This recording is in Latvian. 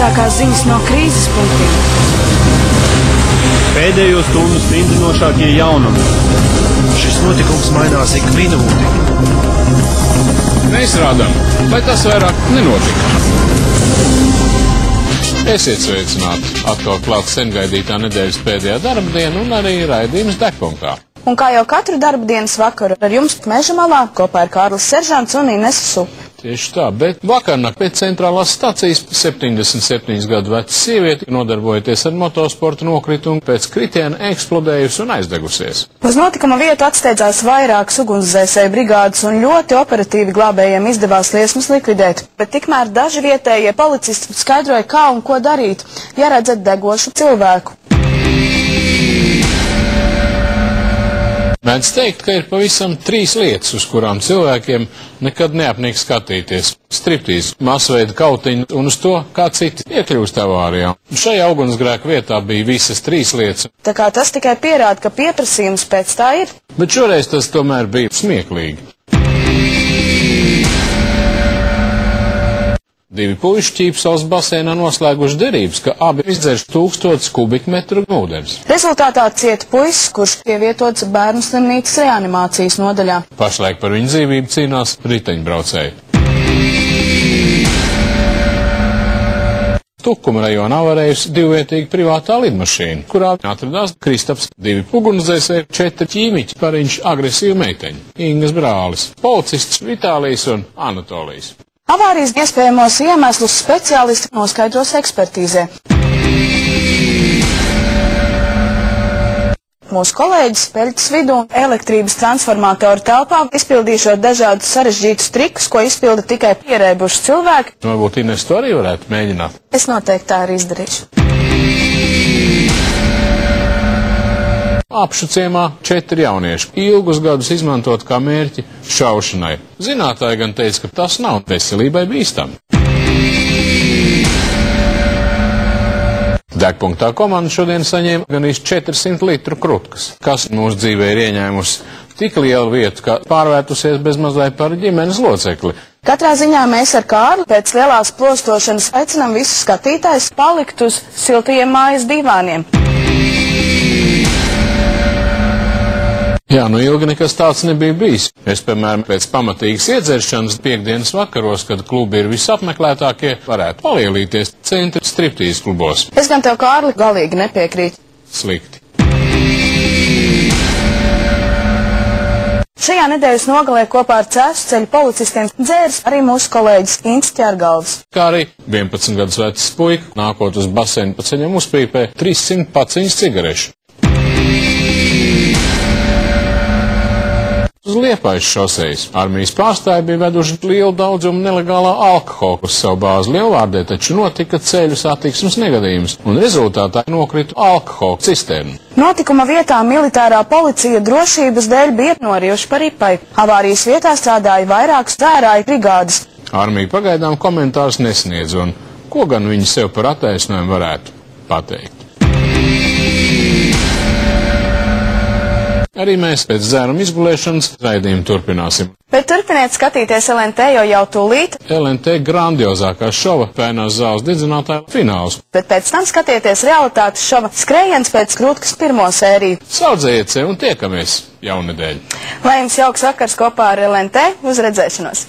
Visākās ziņas no krīzes punktiem. Pēdējo stundu stingzinošākie jaunumi. Šis notikums mainās ik minūti. Mēs rādām, lai tas vairāk nenotika. Esiet sveicināti. Atkal klāt sengaidītā nedēļas pēdējā darba diena un arī raidījums Degpunktā. Un kā jau katru darba dienas vakaru ar jums Meža malā kopā ar Kārlis Seržants un Inesu Supi. Tieši tā, bet vakarnāk pēc centrālās stacijas 77 gadu veca sieviete nodarbojoties ar motosportu nokritumu pēc kritiena eksplodējusi un aizdegusies. Uz notikuma vietu atsteidzās vairākas ugunsdzēsēju brigādes un ļoti operatīvi glābējiem izdevās liesmas likvidēt. Bet tikmēr daži vietējie policisti skaidroja, kā un ko darīt, ja redzat degošu cilvēku. Mēdz teikt, ka ir pavisam 3 lietas, uz kurām cilvēkiem nekad neapnīk skatīties. Striptīz, masveida kautiņi un uz to, kā citi iekļūst avārijā. Šajā ugunsgrēka vietā bija visas 3 lietas. Tā kā tas tikai pierāda, ka pieprasījums pēc tā ir. Bet šoreiz tas tomēr bija smieklīgi. 2 puiši Ķīpsavas basēnā noslēguši derības, ka abi izdzerš 1000 kubikmetru ūdens. Rezultātā cieta puisis, kurš pievietots bērnu slimnīcas reanimācijas nodaļā. Pašlaik par viņu dzīvību cīnās riteņbraucēji. Tukuma rajona avarējusi 2-vietīga privātā lidmašīna, kurā atradās Kristaps, 2 ugunsdzēsēji, 4 ķīmiķi, pariņš agresīvu meiteņu, Ingas brālis, policists Vitālijs un Anatolijs. Avārijas iespējamos iemeslus speciālisti noskaidros ekspertīzē. Mūsu kolēģis peļķes vidū elektrības transformatoru telpā izpildīšot dažādus sarežģītus trikus, ko izpilda tikai pierēbuši cilvēki. Varbūt Ines to arī varētu mēģināt. Es noteikti tā arī izdarīšu. Apšu ciemā 4 jaunieši ilgus gadus izmantot kā mērķi šaušanai. Zinātāji gan teica, ka tas nav veselībai bīstami. Degpunktā komanda šodien saņēma gan 400 litru krutkas, kas mūsu dzīvē ir ieņēmusi tik lielu vietu, ka pārvērtusies bezmazliet par ģimenes locekli. Katrā ziņā mēs ar Kārli pēc lielās plostošanas aicinām visus skatītājus palikt uz siltajiem mājas divāniem. Jā, nu ilgi nekas tāds nebija bijis. Es, piemēram, pēc pamatīgas iedzeršanas piekdienas vakaros, kad klubi ir visapmeklētākie, varētu palielīties centra striptīz klubos. Es gan tev, Kārli, galīgi nepiekrītu. Slikti. Šajā nedēļas nogalē kopā ar Cēsceļu policistiem dzērs arī mūsu kolēģis Ints Ķergalvs. Kā arī 11 gadus vecs puika, nākot uz basēnu pa ceļam uzpīpē 300 paciņas cigarešu. Uz Liepājas šosejas armijas pārstāji bija veduši lielu daudzumu nelegālā alkohola uz savu bāzi Lielvārdē, taču notika ceļu satiksmes negadījums, un rezultātā nokrita alkohola cisterna. Notikuma vietā militārā policija drošības dēļ bija norījuši par ripai. Avārijas vietā strādāja vairākas dzērāju brigādes. Armija pagaidām komentārus nesniedz, un ko gan viņi sev par attaisnojumu varētu pateikt. Arī mēs pēc dzēruma izgulēšanas raidījumu turpināsim. Bet turpiniet skatīties LNT, jo jau tūlīt LNT grandiozākā šova Pēnās zāles dedzinātāja fināls. Bet pēc tam skatieties realitātes šova Skrējiens pēc krūtkas 1. sēriju. Saudzējiet sev un tiekamies jaunedēļ. Lai jums jauks vakars kopā ar LNT, uz redzēšanos!